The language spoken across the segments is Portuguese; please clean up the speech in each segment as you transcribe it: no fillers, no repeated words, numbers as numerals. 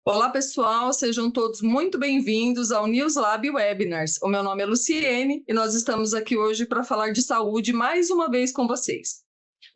Olá, pessoal, sejam todos muito bem-vindos ao NewsLab Webinars. O meu nome é Luciene e nós estamos aqui hoje para falar de saúde mais uma vez com vocês.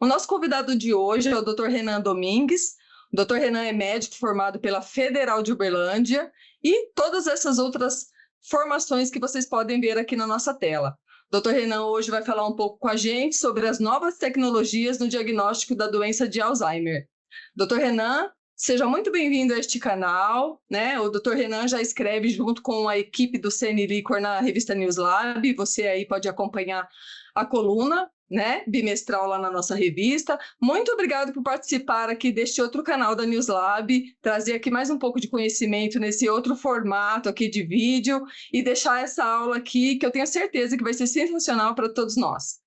O nosso convidado de hoje é o Dr. Renan Domingues. O Dr. Renan é médico formado pela Federal de Uberlândia e todas essas outras formações que vocês podem ver aqui na nossa tela. O Dr. Renan hoje vai falar um pouco com a gente sobre as novas tecnologias no diagnóstico da doença de Alzheimer. Dr. Renan, seja muito bem-vindo a este canal, né? O Dr. Renan já escreve junto com a equipe do CN Licor na revista NewsLab. Você aí pode acompanhar a coluna, né, bimestral lá na nossa revista. Muito obrigado por participar aqui deste outro canal da NewsLab, trazer aqui mais um pouco de conhecimento nesse outro formato aqui de vídeo e deixar essa aula aqui que eu tenho certeza que vai ser sensacional para todos nós.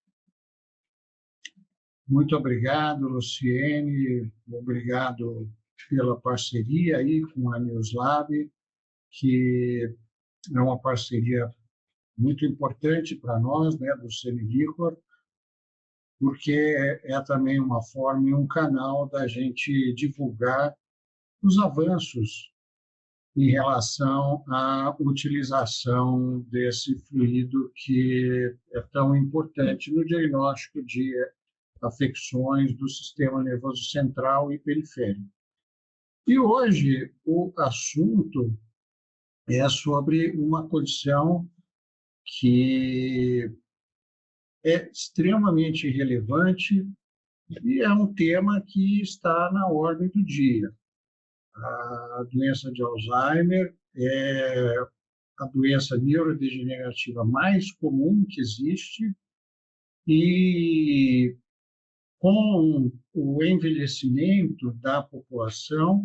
Muito obrigado, Luciene. Obrigado pela parceria aí com a NewsLab, que é uma parceria muito importante para nós, né, do CN Licor, porque é também uma forma e um canal da gente divulgar os avanços em relação à utilização desse fluido que é tão importante no diagnóstico de afecções do sistema nervoso central e periférico. E hoje o assunto é sobre uma condição que é extremamente relevante e é um tema que está na ordem do dia. A doença de Alzheimer é a doença neurodegenerativa mais comum que existe e com o envelhecimento da população,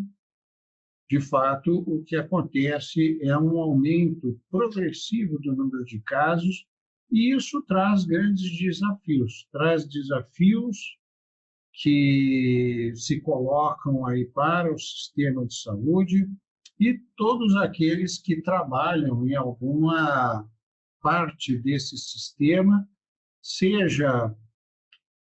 de fato, o que acontece é um aumento progressivo do número de casos, e isso traz grandes desafios. Traz desafios que se colocam aí para o sistema de saúde e todos aqueles que trabalham em alguma parte desse sistema, seja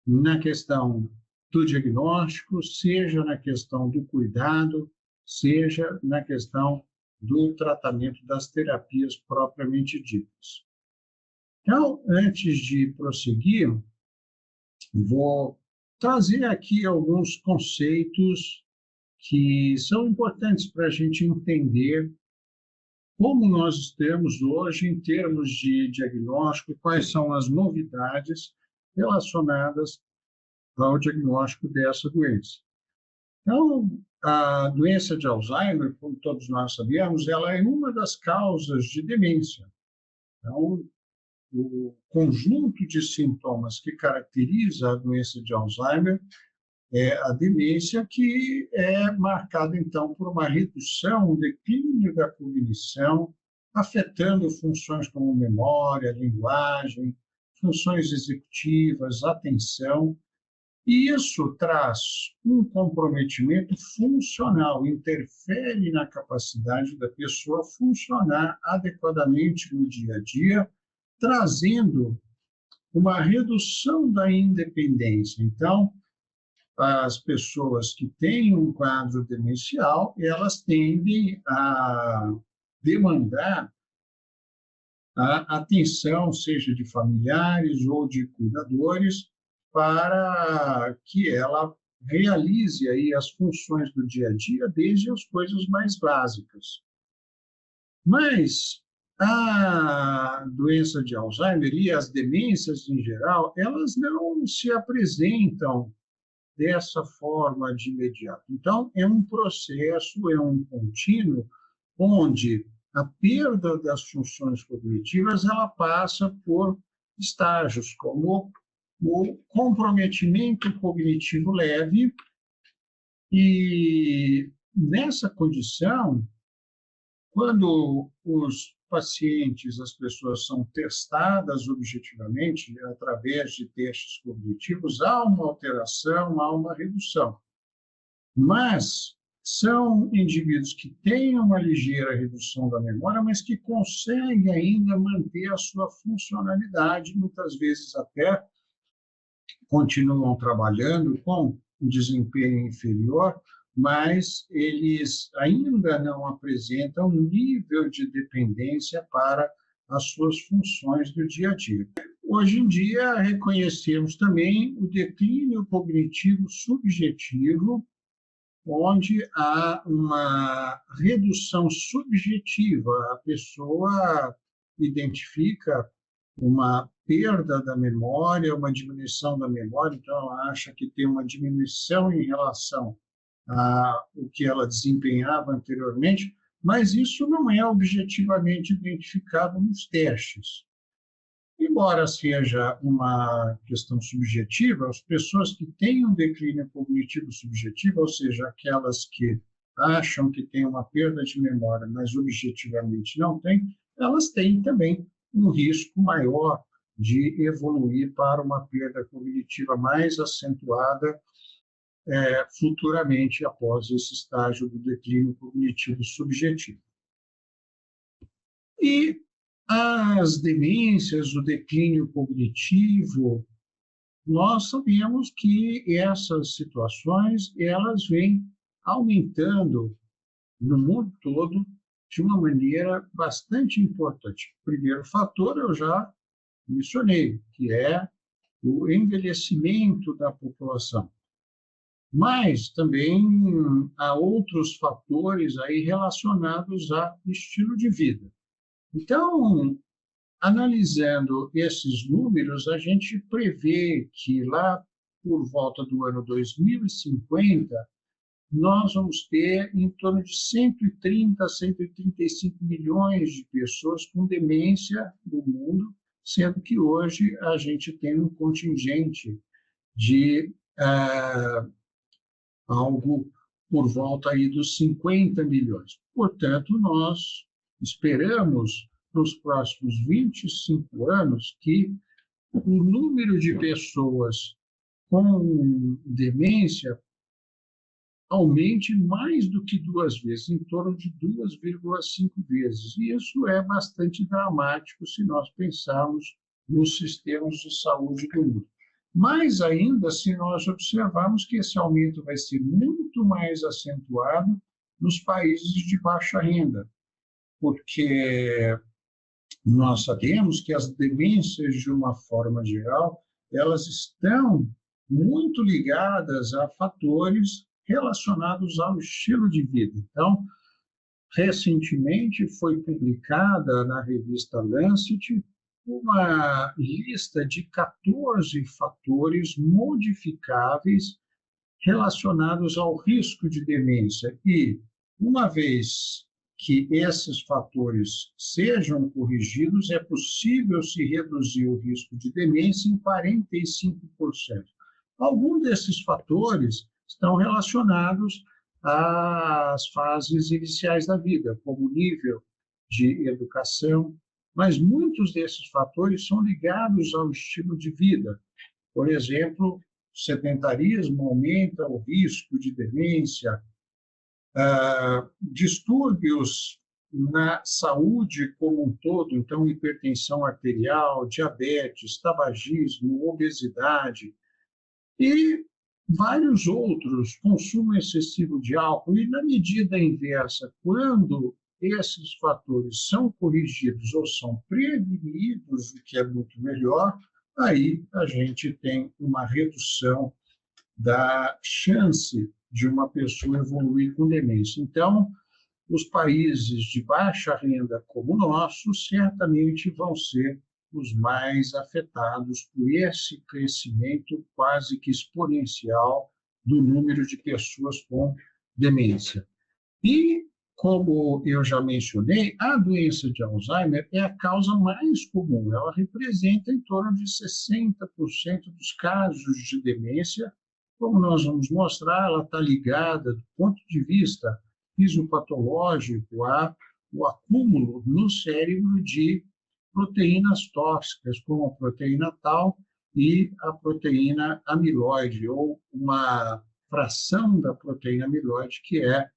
na questão do diagnóstico, seja na questão do cuidado, seja na questão do tratamento das terapias propriamente ditas. Então, antes de prosseguir, vou trazer aqui alguns conceitos que são importantes para a gente entender como nós estamos hoje em termos de diagnóstico, quais são as novidades relacionadas ao diagnóstico dessa doença. Então, a doença de Alzheimer, como todos nós sabemos, ela é uma das causas de demência. Então, o conjunto de sintomas que caracteriza a doença de Alzheimer é a demência, que é marcada, então, por uma redução, um declínio da cognição, afetando funções como memória, linguagem, funções executivas, atenção. E isso traz um comprometimento funcional, interfere na capacidade da pessoa funcionar adequadamente no dia a dia, trazendo uma redução da independência. Então, as pessoas que têm um quadro demencial, elas tendem a demandar a atenção, seja de familiares ou de cuidadores, para que ela realize aí as funções do dia a dia, desde as coisas mais básicas. Mas a doença de Alzheimer e as demências em geral, elas não se apresentam dessa forma de imediato. Então, é um processo, é um contínuo, onde a perda das funções cognitivas ela passa por estágios, como o comprometimento cognitivo leve, e nessa condição, quando os pacientes, as pessoas são testadas objetivamente, através de testes cognitivos, há uma alteração, há uma redução. Mas são indivíduos que têm uma ligeira redução da memória, mas que conseguem ainda manter a sua funcionalidade, muitas vezes até continuam trabalhando com um desempenho inferior, mas eles ainda não apresentam um nível de dependência para as suas funções do dia a dia. Hoje em dia, reconhecemos também o declínio cognitivo subjetivo, onde há uma redução subjetiva. A pessoa identifica uma perda da memória, uma diminuição da memória, então ela acha que tem uma diminuição em relação ao que ela desempenhava anteriormente, mas isso não é objetivamente identificado nos testes. Embora seja uma questão subjetiva, as pessoas que têm um declínio cognitivo subjetivo, ou seja, aquelas que acham que têm uma perda de memória, mas objetivamente não têm, elas têm também um risco maior de evoluir para uma perda cognitiva mais acentuada futuramente após esse estágio do declínio cognitivo subjetivo. E as demências, o declínio cognitivo, nós sabemos que essas situações elas vêm aumentando no mundo todo de uma maneira bastante importante. O primeiro fator eu já mencionei, que é o envelhecimento da população. Mas também há outros fatores aí relacionados a estilo de vida. Então, analisando esses números, a gente prevê que lá por volta do ano 2050, nós vamos ter em torno de 130 a 135 milhões de pessoas com demência no mundo, sendo que hoje a gente tem um contingente de algo por volta aí dos 50 milhões. Portanto, nós esperamos, nos próximos 25 anos, que o número de pessoas com demência aumente mais do que 2 vezes, em torno de 2,5 vezes. E isso é bastante dramático se nós pensarmos nos sistemas de saúde do mundo. Mais ainda, se nós observarmos que esse aumento vai ser muito mais acentuado nos países de baixa renda, porque nós sabemos que as demências, de uma forma geral, elas estão muito ligadas a fatores relacionados ao estilo de vida. Então, recentemente foi publicada na revista Lancet uma lista de 14 fatores modificáveis relacionados ao risco de demência. E, uma vez que esses fatores sejam corrigidos, é possível se reduzir o risco de demência em 45%. Alguns desses fatores estão relacionados às fases iniciais da vida, como nível de educação, mas muitos desses fatores são ligados ao estilo de vida. Por exemplo, o sedentarismo aumenta o risco de demência, distúrbios na saúde como um todo, então hipertensão arterial, diabetes, tabagismo, obesidade e vários outros, consumo excessivo de álcool. E na medida inversa, quando esses fatores são corrigidos ou são prevenidos, o que é muito melhor, aí a gente tem uma redução da chance de uma pessoa evoluir com demência. Então, os países de baixa renda como o nosso certamente vão ser os mais afetados por esse crescimento quase que exponencial do número de pessoas com demência. E, como eu já mencionei, a doença de Alzheimer é a causa mais comum. Ela representa em torno de 60% dos casos de demência. Como nós vamos mostrar, ela está ligada, do ponto de vista fisiopatológico, ao acúmulo no cérebro de proteínas tóxicas, como a proteína tau e a proteína amiloide, ou uma fração da proteína amiloide, que é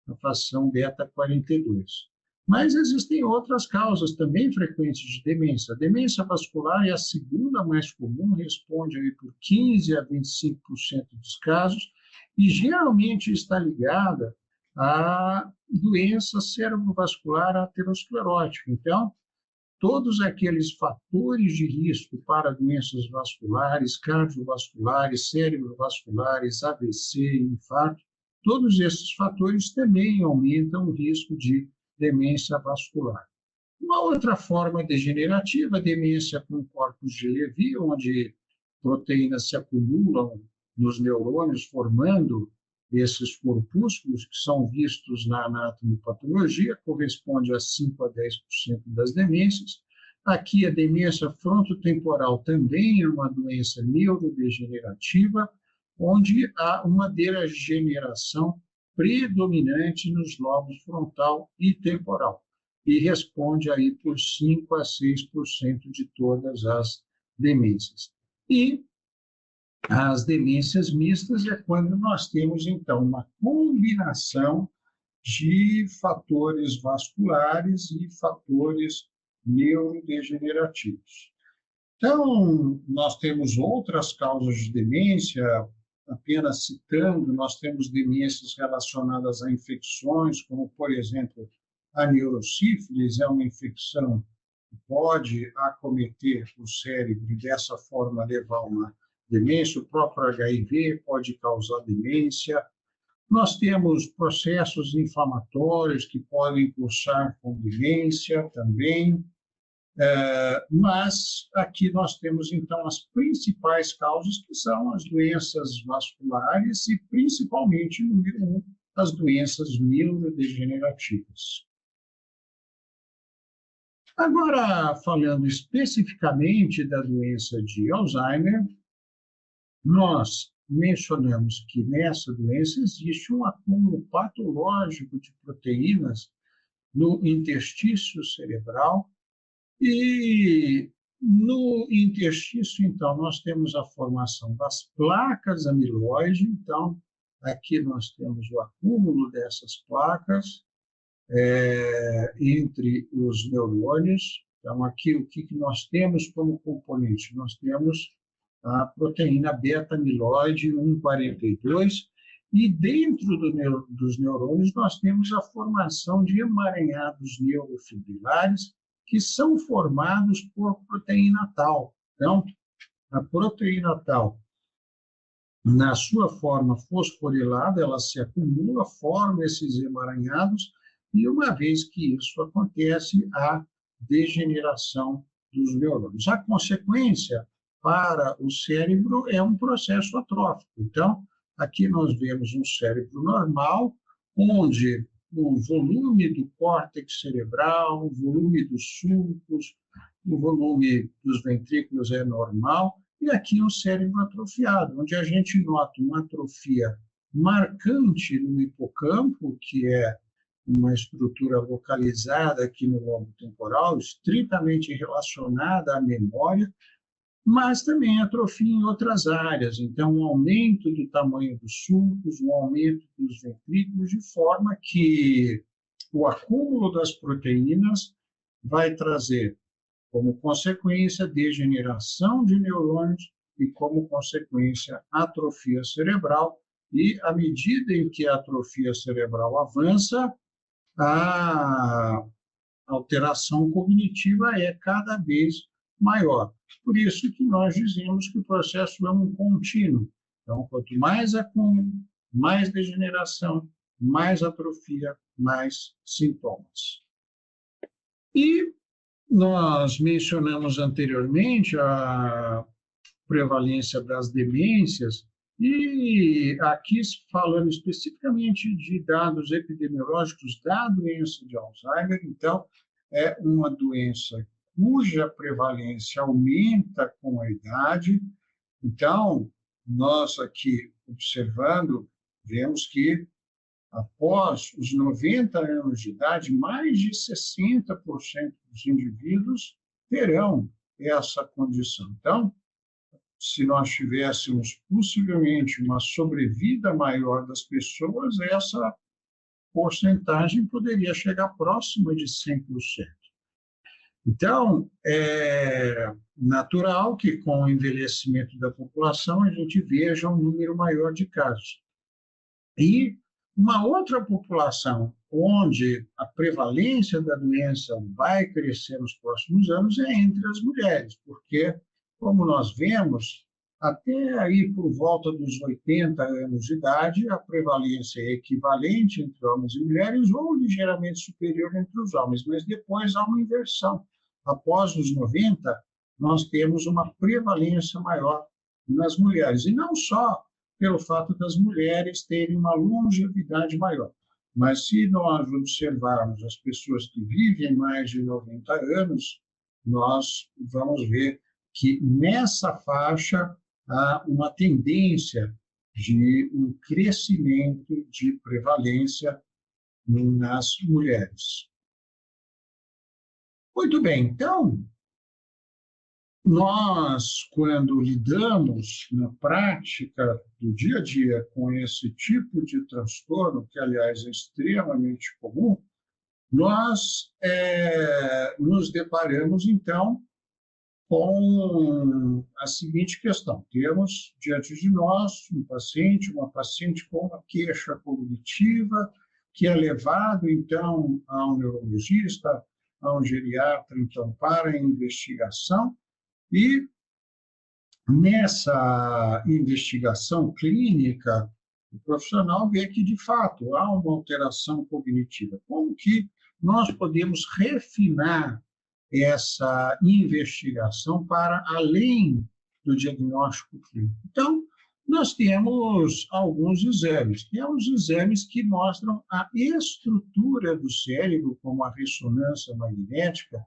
a fração beta-42. Mas existem outras causas também frequentes de demência. A demência vascular é a segunda mais comum, responde aí por 15% a 25% dos casos, e geralmente está ligada à doença cerebrovascular aterosclerótica. Então, todos aqueles fatores de risco para doenças vasculares, cardiovasculares, cerebrovasculares, AVC, infarto, todos esses fatores também aumentam o risco de demência vascular. Uma outra forma degenerativa, a demência com corpos de Levy, onde proteínas se acumulam nos neurônios, formando esses corpúsculos que são vistos na anatomopatologia, corresponde a 5 a 10% das demências. Aqui, a demência frontotemporal também é uma doença neurodegenerativa, onde há uma degeneração predominante nos lobos frontal e temporal, e responde aí por 5 a 6% de todas as demências. E as demências mistas é quando nós temos, então, uma combinação de fatores vasculares e fatores neurodegenerativos. Então, nós temos outras causas de demência, apenas citando, nós temos demências relacionadas a infecções, como, por exemplo, a neurosífilis, é uma infecção que pode acometer o cérebro e, dessa forma, levar a uma demência. O próprio HIV pode causar demência. Nós temos processos inflamatórios que podem cursar com demência também, mas aqui nós temos, então, as principais causas, que são as doenças vasculares e, principalmente, número 1, as doenças neurodegenerativas. Agora, falando especificamente da doença de Alzheimer, nós mencionamos que nessa doença existe um acúmulo patológico de proteínas no interstício cerebral, e no interstício, então, nós temos a formação das placas amiloide. Então, aqui nós temos o acúmulo dessas placas entre os neurônios. Então, aqui o que nós temos como componente? Nós temos a proteína beta-amiloide 1,42, e dentro dos neurônios nós temos a formação de emaranhados neurofibrilares, que são formados por proteína tau. Então, a proteína tau, na sua forma fosforilada, ela se acumula, forma esses emaranhados, e uma vez que isso acontece, há degeneração dos neurônios. A consequência para o cérebro é um processo atrófico. Então, aqui nós vemos um cérebro normal, onde o volume do córtex cerebral, o volume dos sulcos, o volume dos ventrículos é normal, e aqui um cérebro atrofiado, onde a gente nota uma atrofia marcante no hipocampo, que é uma estrutura localizada aqui no lobo temporal, estritamente relacionada à memória, mas também atrofia em outras áreas. Então, um aumento do tamanho dos sulcos, um aumento dos ventrículos, de forma que o acúmulo das proteínas vai trazer, como consequência, degeneração de neurônios e, como consequência, atrofia cerebral. E, à medida em que a atrofia cerebral avança, a alteração cognitiva é cada vez maior. Por isso que nós dizemos que o processo é um contínuo. Então, quanto mais acúmulo, mais degeneração, mais atrofia, mais sintomas. E nós mencionamos anteriormente a prevalência das demências, e aqui falando especificamente de dados epidemiológicos da doença de Alzheimer. Então, é uma doença cuja prevalência aumenta com a idade. Então, nós aqui observando, vemos que após os 90 anos de idade, mais de 60% dos indivíduos terão essa condição. Então, se nós tivéssemos possivelmente uma sobrevida maior das pessoas, essa porcentagem poderia chegar próxima de 100%. Então, é natural que com o envelhecimento da população a gente veja um número maior de casos. E uma outra população onde a prevalência da doença vai crescer nos próximos anos é entre as mulheres, porque, como nós vemos, até aí por volta dos 80 anos de idade, a prevalência é equivalente entre homens e mulheres ou ligeiramente superior entre os homens, mas depois há uma inversão. Após os 90, nós temos uma prevalência maior nas mulheres, e não só pelo fato das mulheres terem uma longevidade maior. Mas se nós observarmos as pessoas que vivem mais de 90 anos, nós vamos ver que nessa faixa há uma tendência de um crescimento de prevalência nas mulheres. Muito bem, então, nós, quando lidamos na prática do dia a dia com esse tipo de transtorno, que, aliás, é extremamente comum, nós nos deparamos, então, com a seguinte questão. Temos diante de nós uma paciente com uma queixa cognitiva, que é levado, então, a um neurologista, a um geriatra, então, para a investigação. E nessa investigação clínica, o profissional vê que, de fato, há uma alteração cognitiva. Como que nós podemos refinar essa investigação para além do diagnóstico clínico? Então, nós temos alguns exames. Temos exames que mostram a estrutura do cérebro, como a ressonância magnética.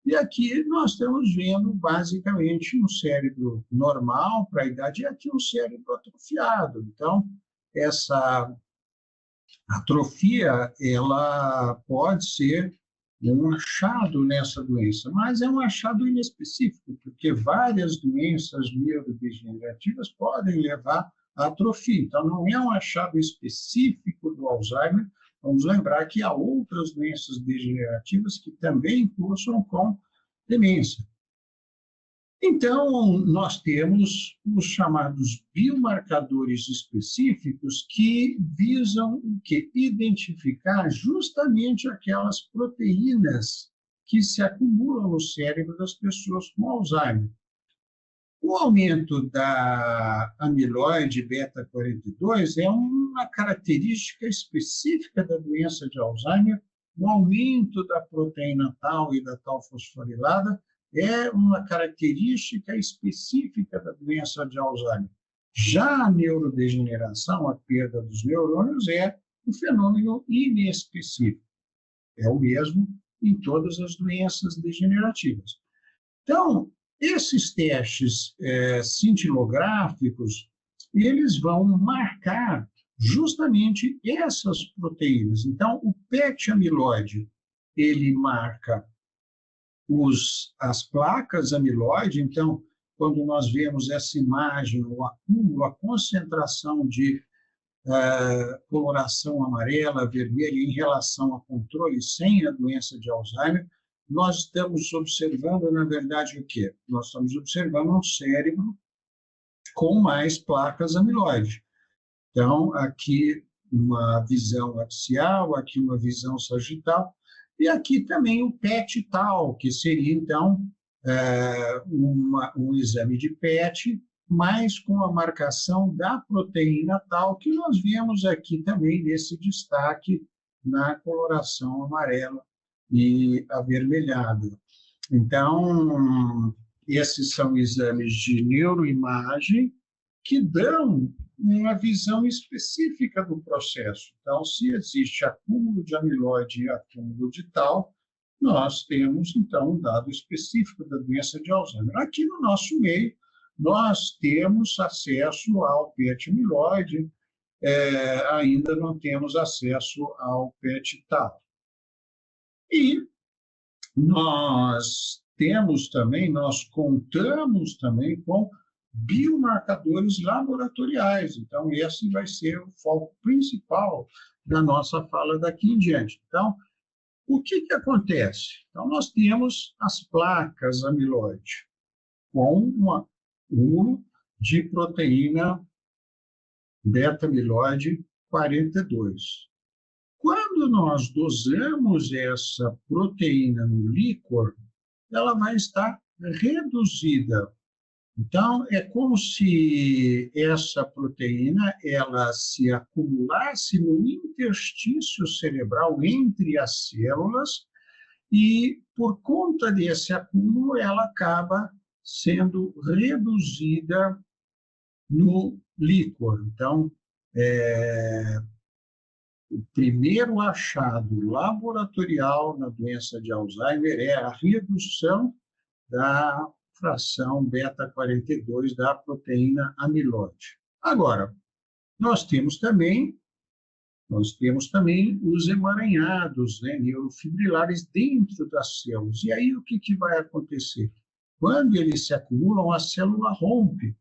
E aqui nós estamos vendo, basicamente, um cérebro normal para a idade, e aqui um cérebro atrofiado. Então, essa atrofia, ela pode ser um achado nessa doença, mas é um achado inespecífico, porque várias doenças neurodegenerativas podem levar à atrofia. Então, não é um achado específico do Alzheimer. Vamos lembrar que há outras doenças degenerativas que também cursam com demência. Então, nós temos os chamados biomarcadores específicos que visam o quê? Identificar justamente aquelas proteínas que se acumulam no cérebro das pessoas com Alzheimer. O aumento da amiloide beta-42 é uma característica específica da doença de Alzheimer. O aumento da proteína tau e da tau fosforilada é uma característica específica da doença de Alzheimer. Já a neurodegeneração, a perda dos neurônios, é um fenômeno inespecífico. É o mesmo em todas as doenças degenerativas. Então, esses testes cintilográficos, eles vão marcar justamente essas proteínas. Então, o PET amiloide, ele marca as placas amiloide. Então, quando nós vemos essa imagem, o acúmulo, a concentração de coloração amarela, vermelha, em relação a controle sem a doença de Alzheimer, nós estamos observando, na verdade, o quê? Nós estamos observando um cérebro com mais placas amiloide. Então, aqui uma visão axial, aqui uma visão sagital, e aqui também o PET-tau, que seria, então, um exame de PET, mas com a marcação da proteína tau, que nós vemos aqui também nesse destaque na coloração amarela e avermelhada. Então, esses são exames de neuroimagem que dão uma visão específica do processo. Então, se existe acúmulo de amiloide e acúmulo de tau, nós temos, então, um dado específico da doença de Alzheimer. Aqui no nosso meio, nós temos acesso ao PET amiloide, ainda não temos acesso ao PET-tau. E nós contamos também com biomarcadores laboratoriais. Então, esse vai ser o foco principal da nossa fala daqui em diante. Então, o que acontece? Então, nós temos as placas amiloide com um acúmulo de proteína beta-amiloide 42. Quando nós dosamos essa proteína no líquor, ela vai estar reduzida. Então, é como se essa proteína ela se acumulasse no interstício cerebral entre as células e, por conta desse acúmulo, ela acaba sendo reduzida no líquor. Então, o primeiro achado laboratorial na doença de Alzheimer é a redução da fração beta-42 da proteína amiloide. Agora, nós temos também os emaranhados, né, neurofibrilares dentro das células. E aí o que vai acontecer? Quando eles se acumulam, a célula rompe.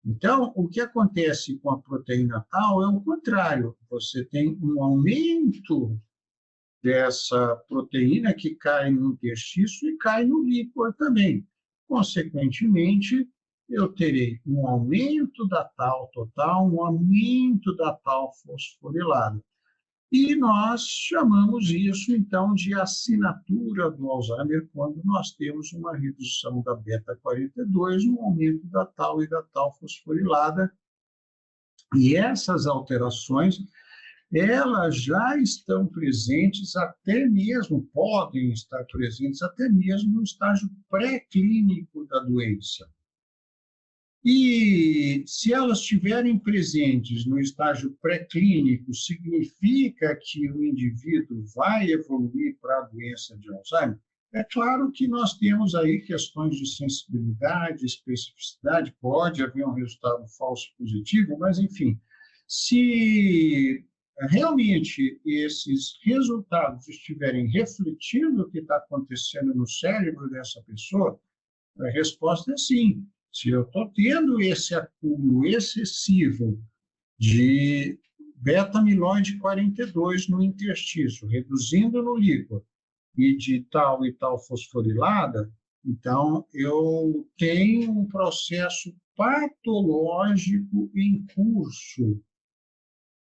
Então, o que acontece com a proteína tau é o contrário. Você tem um aumento dessa proteína que cai no interstício e cai no líquor também. Consequentemente, eu terei um aumento da tau total, um aumento da tau fosforilada. E nós chamamos isso, então, de assinatura do Alzheimer, quando nós temos uma redução da beta-42, um aumento da tau e da tau fosforilada. E essas alterações, elas já estão presentes, até mesmo, podem estar presentes, até mesmo no estágio pré-clínico da doença. E se elas estiverem presentes no estágio pré-clínico, significa que o indivíduo vai evoluir para a doença de Alzheimer? É claro que nós temos aí questões de sensibilidade, especificidade, pode haver um resultado falso positivo, mas, enfim, se realmente esses resultados estiverem refletindo o que está acontecendo no cérebro dessa pessoa, a resposta é sim. Se eu estou tendo esse acúmulo excessivo de beta-amiloide 42 no interstício, reduzindo no líquor, e de tau e tau fosforilada, então eu tenho um processo patológico em curso.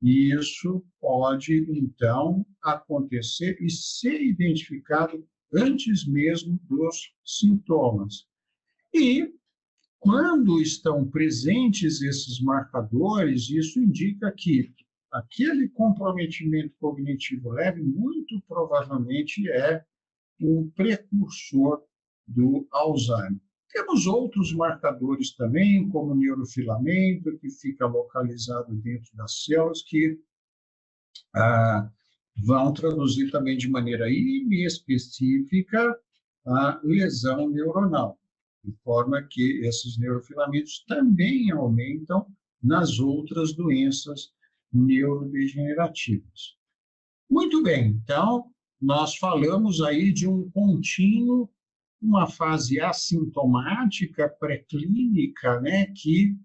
E isso pode, então, acontecer e ser identificado antes mesmo dos sintomas. E quando estão presentes esses marcadores, isso indica que aquele comprometimento cognitivo leve muito provavelmente é um precursor do Alzheimer. Temos outros marcadores também, como o neurofilamento, que fica localizado dentro das células, que vão traduzir também de maneira inespecífica a lesão neuronal, de forma que esses neurofilamentos também aumentam nas outras doenças neurodegenerativas. Muito bem, então, nós falamos aí de um contínuo, uma fase assintomática, pré-clínica, né, que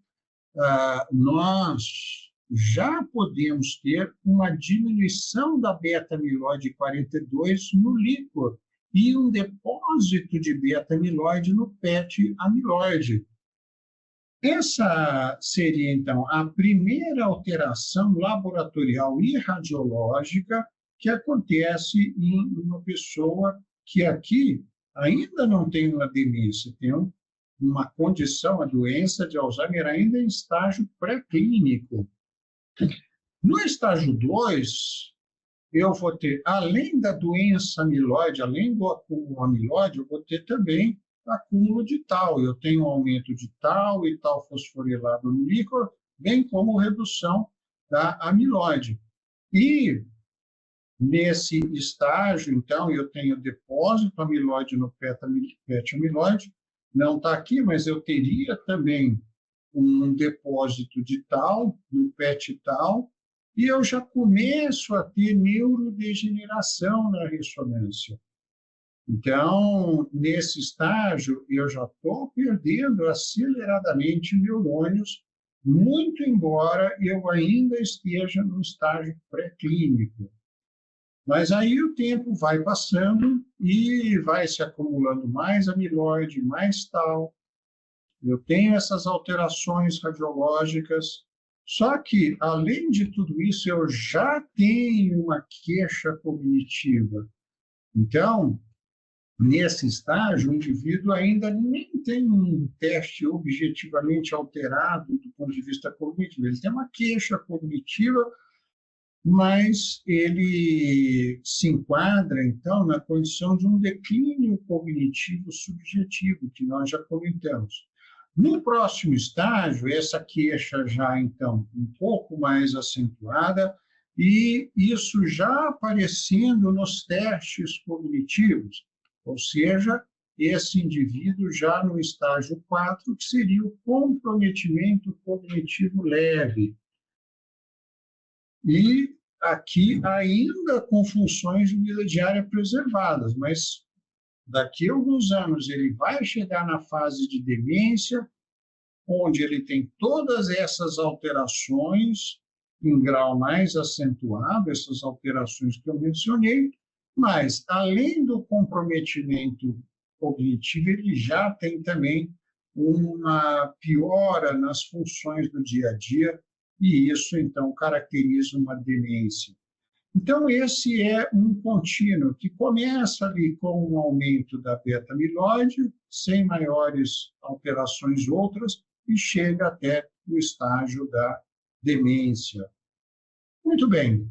nós já podemos ter uma diminuição da beta-amiloide 42 no líquor, e um depósito de beta-amiloide no PET amiloide. Essa seria, então, a primeira alteração laboratorial e radiológica que acontece em uma pessoa que aqui ainda não tem uma demência, tem uma condição, a doença de Alzheimer ainda em estágio pré-clínico. No estágio 2, eu vou ter, além da doença amiloide, além do acúmulo amiloide, eu vou ter também acúmulo de tau. Eu tenho um aumento de tau e tau fosforilado no líquor, bem como redução da amiloide. E nesse estágio, então, eu tenho depósito amiloide no PET amiloide, não está aqui, mas eu teria também um depósito de tau no PET tau, e eu já começo a ter neurodegeneração na ressonância. Então, nesse estágio, eu já estou perdendo aceleradamente neurônios, muito embora eu ainda esteja no estágio pré-clínico. Mas aí o tempo vai passando e vai se acumulando mais amiloide, mais tau. Eu tenho essas alterações radiológicas, Só que, além de tudo isso, eu já tenho uma queixa cognitiva. Então, nesse estágio, o indivíduo ainda nem tem um teste objetivamente alterado do ponto de vista cognitivo. Ele tem uma queixa cognitiva, mas ele se enquadra, então, na condição de um declínio cognitivo subjetivo, que nós já comentamos. No próximo estágio, essa queixa já, então, um pouco mais acentuada, e isso já aparecendo nos testes cognitivos, ou seja, esse indivíduo já no estágio 4, que seria o comprometimento cognitivo leve. E aqui ainda com funções de vida diária preservadas, mas daqui a alguns anos ele vai chegar na fase de demência, onde ele tem todas essas alterações em grau mais acentuado, essas alterações que eu mencionei, mas, além do comprometimento cognitivo, ele já tem também uma piora nas funções do dia a dia, e isso, então, caracteriza uma demência. Então, esse é um contínuo que começa ali com um aumento da beta-amiloide, sem maiores alterações outras, e chega até o estágio da demência. Muito bem.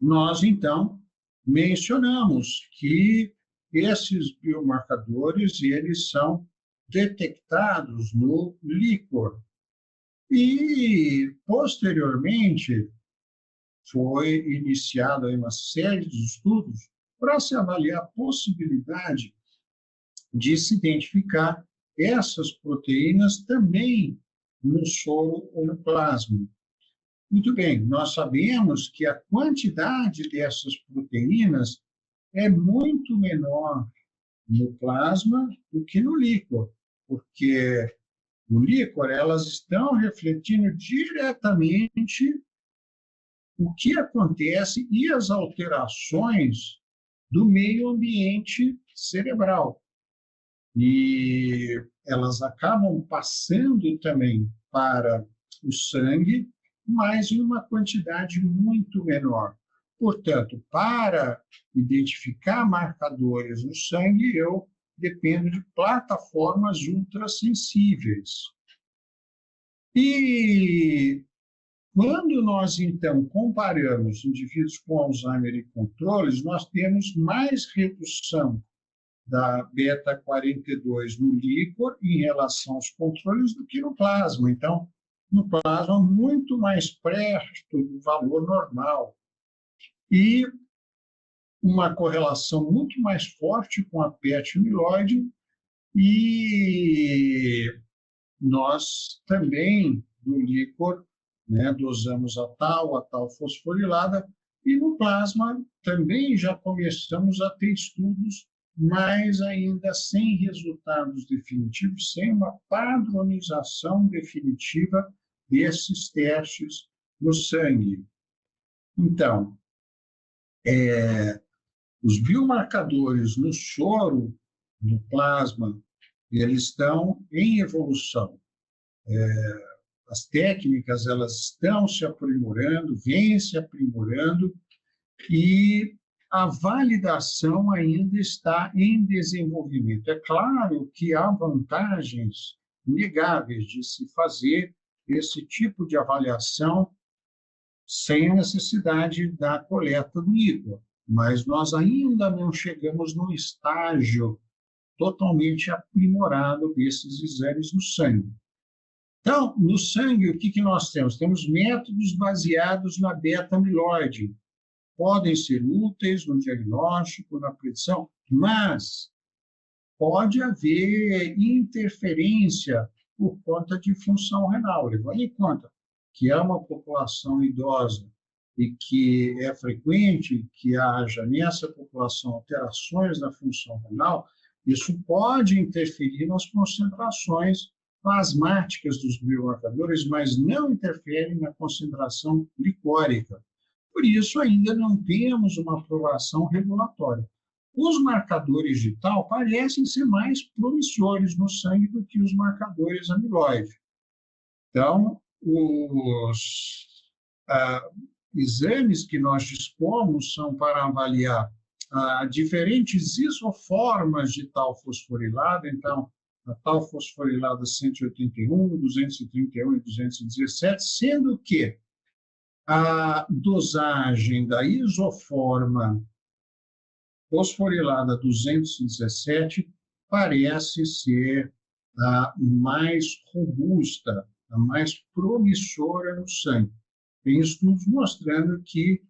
Nós, então, mencionamos que esses biomarcadores, eles são detectados no líquor. E, posteriormente, foi iniciada uma série de estudos para se avaliar a possibilidade de se identificar essas proteínas também no soro ou no plasma. Muito bem, nós sabemos que a quantidade dessas proteínas é muito menor no plasma do que no líquor, porque no líquor elas estão refletindo diretamente o que acontece e as alterações do meio ambiente cerebral. E elas acabam passando também para o sangue, mas em uma quantidade muito menor. Portanto, para identificar marcadores no sangue, eu dependo de plataformas ultrassensíveis. E quando nós, então, comparamos indivíduos com Alzheimer e controles, nós temos mais redução da beta-42 no líquor em relação aos controles do que no plasma. Então, no plasma, muito mais perto do valor normal. E uma correlação muito mais forte com a PET-amiloide, e nós também, no líquor, dosamos a tal fosforilada, e no plasma também já começamos a ter estudos, mas ainda sem resultados definitivos, sem uma padronização definitiva desses testes no sangue. Então, os biomarcadores no soro, no plasma, eles estão em evolução. As técnicas, elas estão se aprimorando, vêm se aprimorando, e a validação ainda está em desenvolvimento. É claro que há vantagens inegáveis de se fazer esse tipo de avaliação sem a necessidade da coleta do líquor, mas nós ainda não chegamos no estágio totalmente aprimorado desses exames no sangue. Então, no sangue, o que nós temos? Temos métodos baseados na beta-amiloide. Podem ser úteis no diagnóstico, na predição, mas pode haver interferência por conta de função renal. Levando em conta que é uma população idosa e que é frequente que haja nessa população alterações na função renal, isso pode interferir nas concentrações plasmáticas dos biomarcadores, mas não interfere na concentração glicórica. Por isso, ainda não temos uma aprovação regulatória. Os marcadores de tau parecem ser mais promissores no sangue do que os marcadores amiloide. Então, os exames que nós dispomos são para avaliar diferentes isoformas de tal fosforilada. Então, a tal fosforilada 181, 231 e 217, sendo que a dosagem da isoforma fosforilada 217 parece ser a mais robusta, a mais promissora no sangue. Tem estudos mostrando que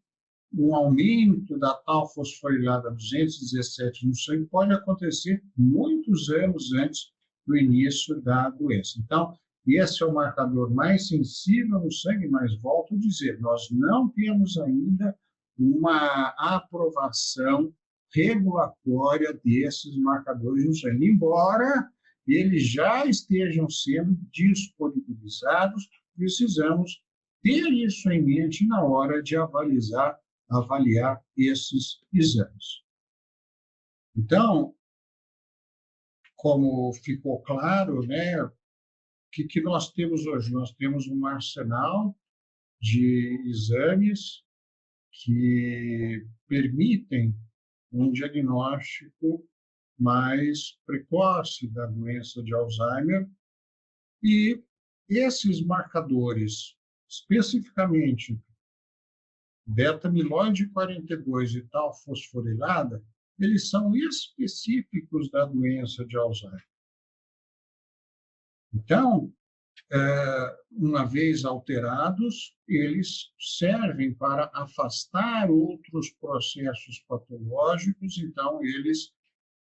um aumento da tal fosforilada 217 no sangue pode acontecer muitos anos antes do início da doença. Então, esse é o marcador mais sensível no sangue, mas volto a dizer, nós não temos ainda uma aprovação regulatória desses marcadores no sangue, embora eles já estejam sendo disponibilizados, precisamos ter isso em mente na hora de avaliar esses exames. Então, como ficou claro, né, o que nós temos hoje? Nós temos um arsenal de exames que permitem um diagnóstico mais precoce da doença de Alzheimer, e esses marcadores, especificamente beta-amiloide 42 e tal fosforilada, eles são específicos da doença de Alzheimer. Então, uma vez alterados, eles servem para afastar outros processos patológicos, então eles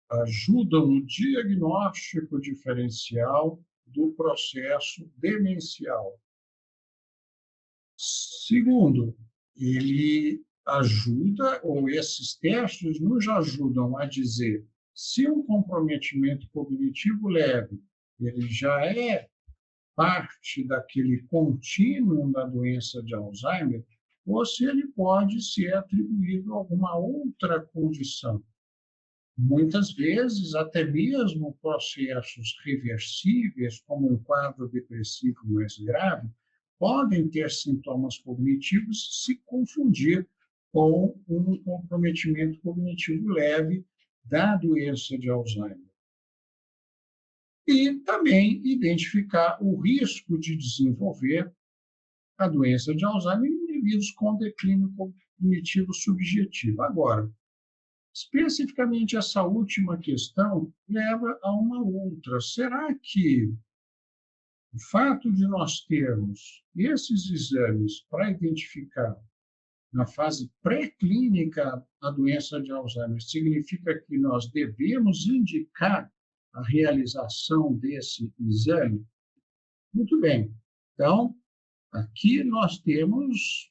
ajudam no diagnóstico diferencial do processo demencial. Segundo, ele ajuda, ou esses testes nos ajudam a dizer se um comprometimento cognitivo leve, ele já é parte daquele contínuo da doença de Alzheimer, ou se ele pode ser atribuído a alguma outra condição. Muitas vezes, até mesmo processos reversíveis, como um quadro depressivo mais grave, podem ter sintomas cognitivos e se confundir com um comprometimento cognitivo leve da doença de Alzheimer. E também identificar o risco de desenvolver a doença de Alzheimer em indivíduos com declínio cognitivo subjetivo. Agora, especificamente essa última questão leva a uma outra. Será que o fato de nós termos esses exames para identificar na fase pré-clínica a doença de Alzheimer significa que nós devemos indicar a realização desse exame? Muito bem. Então, aqui nós temos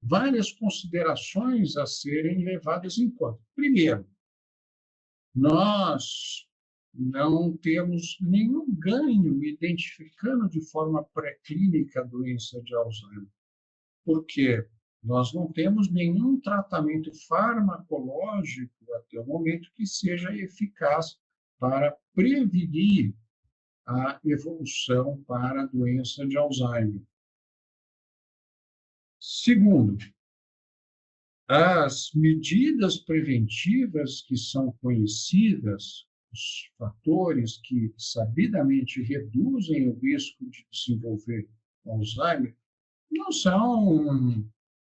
várias considerações a serem levadas em conta. Primeiro, nós não temos nenhum ganho identificando de forma pré-clínica a doença de Alzheimer. Por quê? Nós não temos nenhum tratamento farmacológico até o momento que seja eficaz para prevenir a evolução para a doença de Alzheimer. Segundo, as medidas preventivas que são conhecidas, os fatores que sabidamente reduzem o risco de desenvolver Alzheimer, não são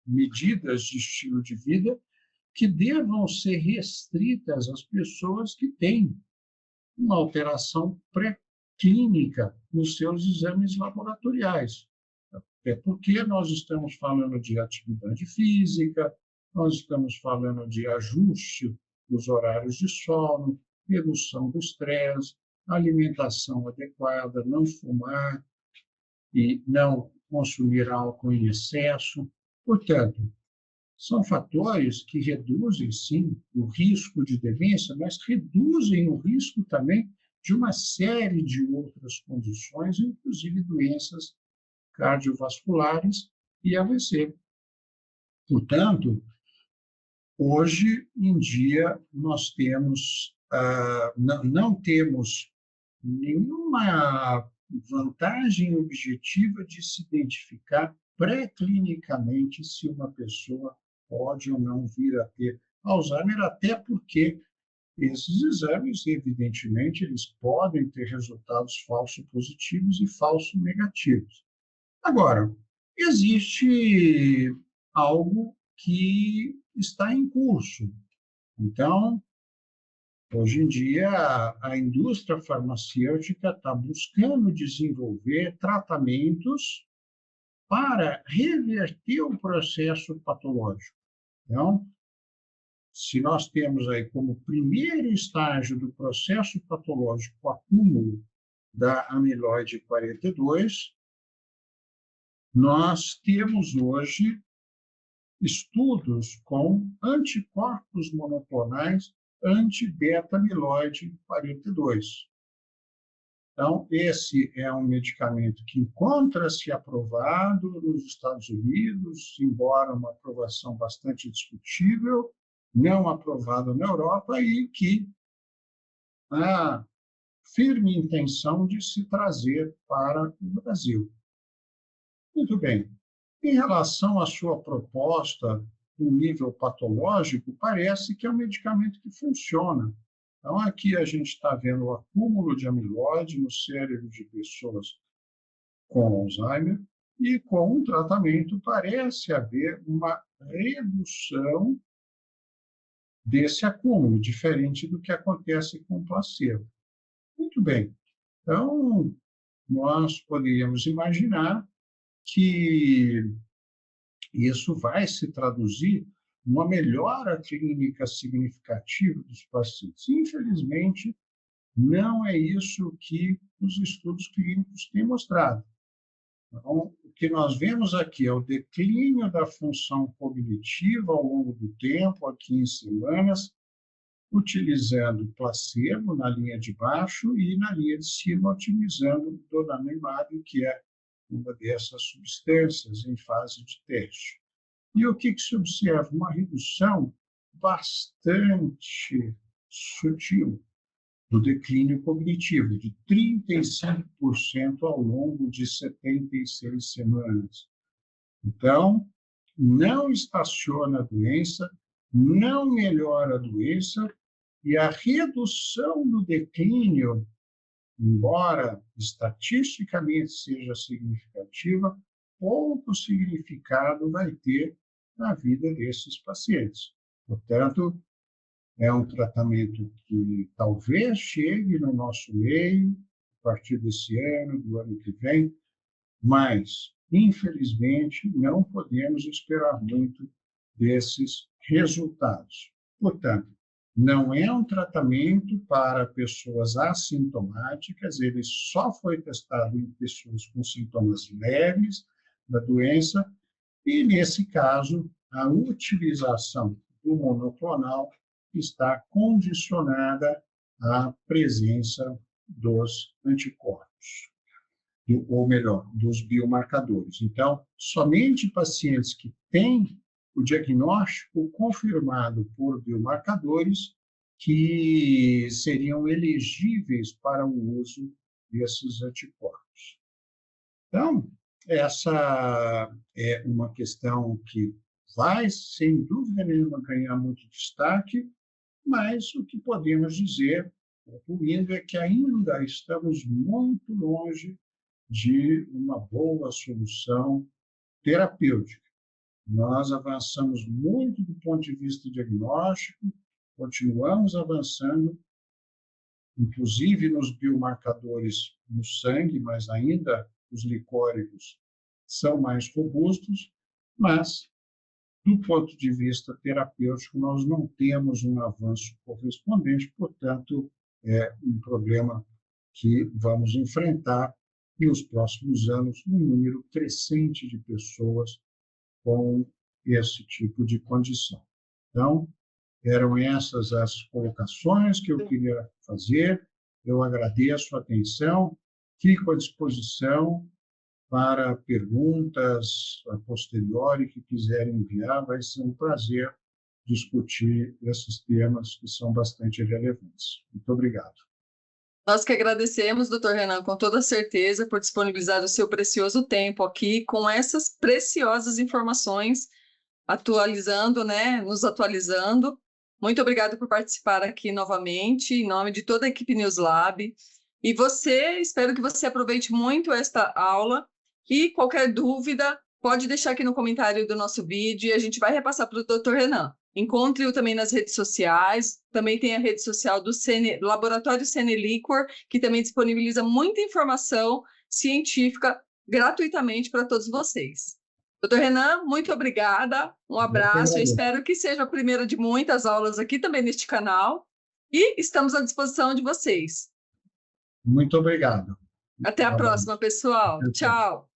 medidas de estilo de vida que devam ser restritas às pessoas que têm uma alteração pré-clínica nos seus exames laboratoriais. Até porque nós estamos falando de atividade física, nós estamos falando de ajuste dos horários de sono, redução do estresse, alimentação adequada, não fumar e não consumir álcool em excesso. Portanto, são fatores que reduzem, sim, o risco de demência, mas reduzem o risco também de uma série de outras condições, inclusive doenças cardiovasculares e AVC. Portanto, hoje em dia, nós temos, não temos nenhuma vantagem objetiva de se identificar pré-clinicamente se uma pessoa pode ou não vir a ter Alzheimer, até porque esses exames, evidentemente, eles podem ter resultados falso positivos e falso negativos. Agora, existe algo que está em curso. Então, hoje em dia, a indústria farmacêutica está buscando desenvolver tratamentos para reverter o processo patológico. Então, se nós temos aí como primeiro estágio do processo patológico o acúmulo da amiloide 42, nós temos hoje estudos com anticorpos monoclonais anti-beta-amiloide 42. Então, esse é um medicamento que encontra-se aprovado nos Estados Unidos, embora uma aprovação bastante discutível, não aprovado na Europa, e que há firme intenção de se trazer para o Brasil. Muito bem. Em relação à sua proposta no nível patológico, parece que é um medicamento que funciona. Então, aqui a gente está vendo o acúmulo de amiloide no cérebro de pessoas com Alzheimer, e com um tratamento parece haver uma redução desse acúmulo, diferente do que acontece com o placebo. Muito bem. Então, nós poderíamos imaginar que isso vai se traduzir numa melhora clínica significativa dos pacientes. Infelizmente, não é isso que os estudos clínicos têm mostrado. Então, o que nós vemos aqui é o declínio da função cognitiva ao longo do tempo, aqui em semanas, utilizando placebo na linha de baixo e na linha de cima utilizando o donanemab, que é uma dessas substâncias em fase de teste. E o que se observa? Uma redução bastante sutil do declínio cognitivo, de 35% ao longo de 76 semanas. Então, não estaciona a doença, não melhora a doença, e a redução do declínio, embora estatisticamente seja significativa, pouco significado vai ter na vida desses pacientes. Portanto, é um tratamento que talvez chegue no nosso meio a partir desse ano, do ano que vem, mas, infelizmente, não podemos esperar muito desses resultados. Portanto, não é um tratamento para pessoas assintomáticas, ele só foi testado em pessoas com sintomas leves da doença, e, nesse caso, a utilização do monoclonal está condicionada à presença dos anticorpos, ou melhor, dos biomarcadores. Então, somente pacientes que têm o diagnóstico confirmado por biomarcadores que seriam elegíveis para o uso desses anticorpos. Então, essa é uma questão que vai, sem dúvida nenhuma, ganhar muito destaque, mas o que podemos dizer, concluindo, é que ainda estamos muito longe de uma boa solução terapêutica. Nós avançamos muito do ponto de vista diagnóstico, continuamos avançando, inclusive nos biomarcadores no sangue, mas ainda os glicóricos são mais robustos, mas, do ponto de vista terapêutico, nós não temos um avanço correspondente, portanto, é um problema que vamos enfrentar nos próximos anos, um número crescente de pessoas com esse tipo de condição. Então, eram essas as colocações que eu queria fazer. Eu agradeço a atenção, fico à disposição para perguntas a posteriori que quiserem enviar. Vai ser um prazer discutir esses temas que são bastante relevantes. Muito obrigado. Nós que agradecemos, doutor Renan, com toda certeza, por disponibilizar o seu precioso tempo aqui com essas preciosas informações, atualizando, né, nos atualizando. Muito obrigado por participar aqui novamente, em nome de toda a equipe News Lab. E você, espero que você aproveite muito esta aula e qualquer dúvida, pode deixar aqui no comentário do nosso vídeo e a gente vai repassar para o doutor Renan. Encontre-o também nas redes sociais, também tem a rede social do Laboratório Seneliquor, que também disponibiliza muita informação científica gratuitamente para todos vocês. Doutor Renan, muito obrigada, um abraço, eu espero que seja a primeira de muitas aulas aqui também neste canal, e estamos à disposição de vocês. Muito obrigado. Até a próxima, pessoal. Tchau.